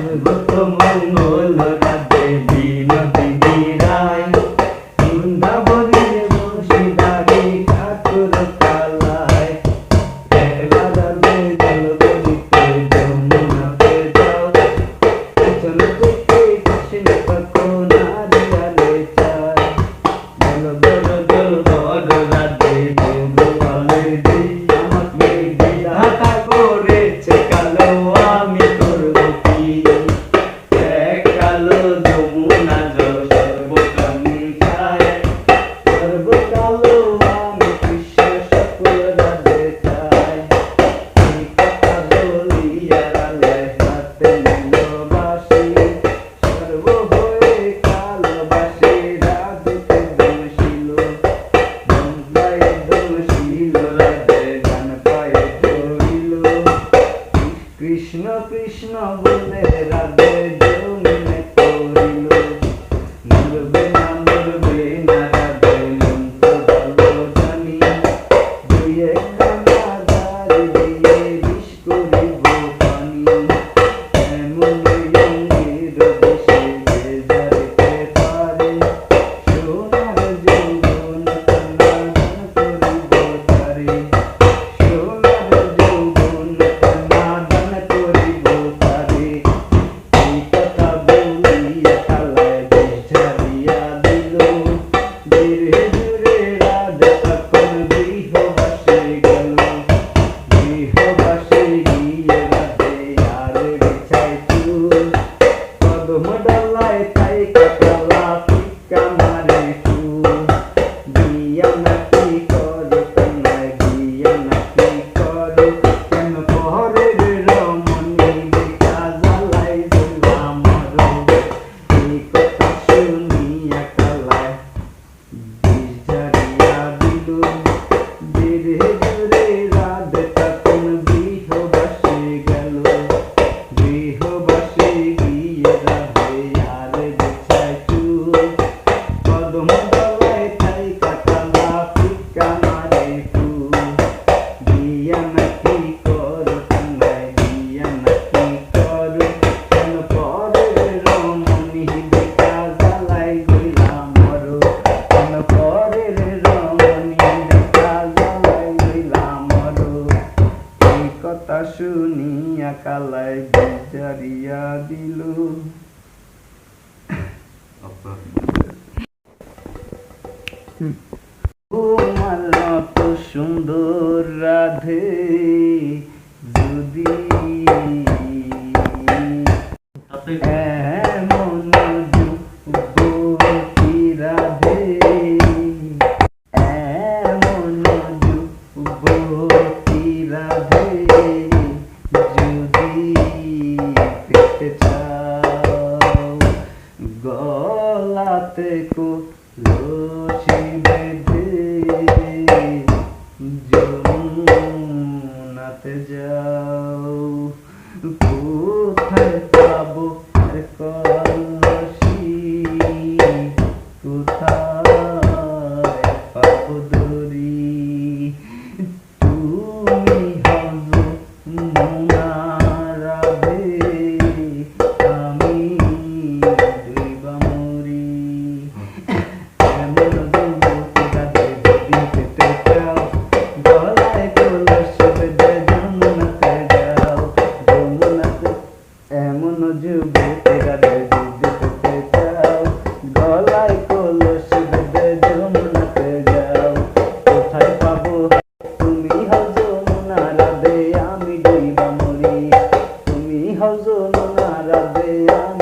মঙ্গল রাধে বিনোদিনী রায় বৃন্দাবনের বংশীধারী ঠাকুর কালায় একলা রাধে জল বলিতে যমুনাতে যাও পিছন থেকে কৃষ্ণ তখন হারিয়ালে চায় জল বড় জল বড় রাধে বলে দি আমাকে বিধাতা করেছে কালো আমি করব কি এক কালো যমুনা জল সর্বকামী খায় সর্বকালো আমি কৃষ্ণ সকল রাধে চাই এই কথা বলিয়া রালে হাতে নিল বাঁশি সর্ব হয়ে কালবাসী রাধিতে দোষিল গঙ্গায় দোষিল রাধে গান পায়ে ধরিল কৃষ্ণ কৃষ্ণ বলে রাধে জমিনে পড়িল মরবে না রাধে মন্ত্র ভালো জানি দুই একখানা ধার দিয়ে বিষ করিব পানি এমন অঙ্গের দেশে যে যারিতে পারে সোনার যৌবন কন্যা দান করিব তারে সোনার যৌবন কন্যা দান করিব তারে এই কথা বলিয়া কালায় বিষ ঝাড়িয়া দিল ধীরে ধীরে রাধা তখন গৃহবাসে গেল গৃহবাসে গিয়ে রাধে আর বিছায় চুল কদম ডালায় তাই কাকালা ফিক্কা মারে ফুল বিয়া নাকি করো কন্যায় বিয়া নাকি করো কেন পরের রমণী দেখা জ্বালাই জ্বলা মরো এই কথা শুনিয়া কালায় বিষ ঝাড়িয়া দিল ধীরে ধীরে রাধে তখন গৃহবাসে গেল গৃহবাসে গিয়ে রাধে আর বিছায় চুল কদম ডালায় তাই কাকালা ফিক্কা মারে ফুল বিয়া নাকি করো কন্যায় বিয়া নাকি করো কেন পরের রমণী দেখা জ্বালাই গইলা মরো কেন পরের রমণী দেখা জ্বালাই গইলা মরো এই কথা শুনিয়া কালায় বিষ ঝাড়িয়া দিল তোমার মত সুন্দর রাধে যদি এমন যুবতী রাধে এমন যুবতী রাধে যদি পেতে চাও গলাতে কলসি বেঁধে যমুনাতে যাও কোথায় পাবো কলসি কোথায় পাবো দড়ি তুমি হজ মুনা রাধে আমি ডুইবা মরি এমন যুবতী রাধে যদি পেতে চাও গলায় কলসি বেঁধে যমুনাতে যাও যমুনাতে এমন যুবতী রাধে যদি পেতে চাও গলায় কলসি বেঁধে যমুনাতে যাও কোথায় পাবো তুমি হও যমুনা রাধে আমি ডুইবা মরি তুমি হও যমুনা রাধে আমি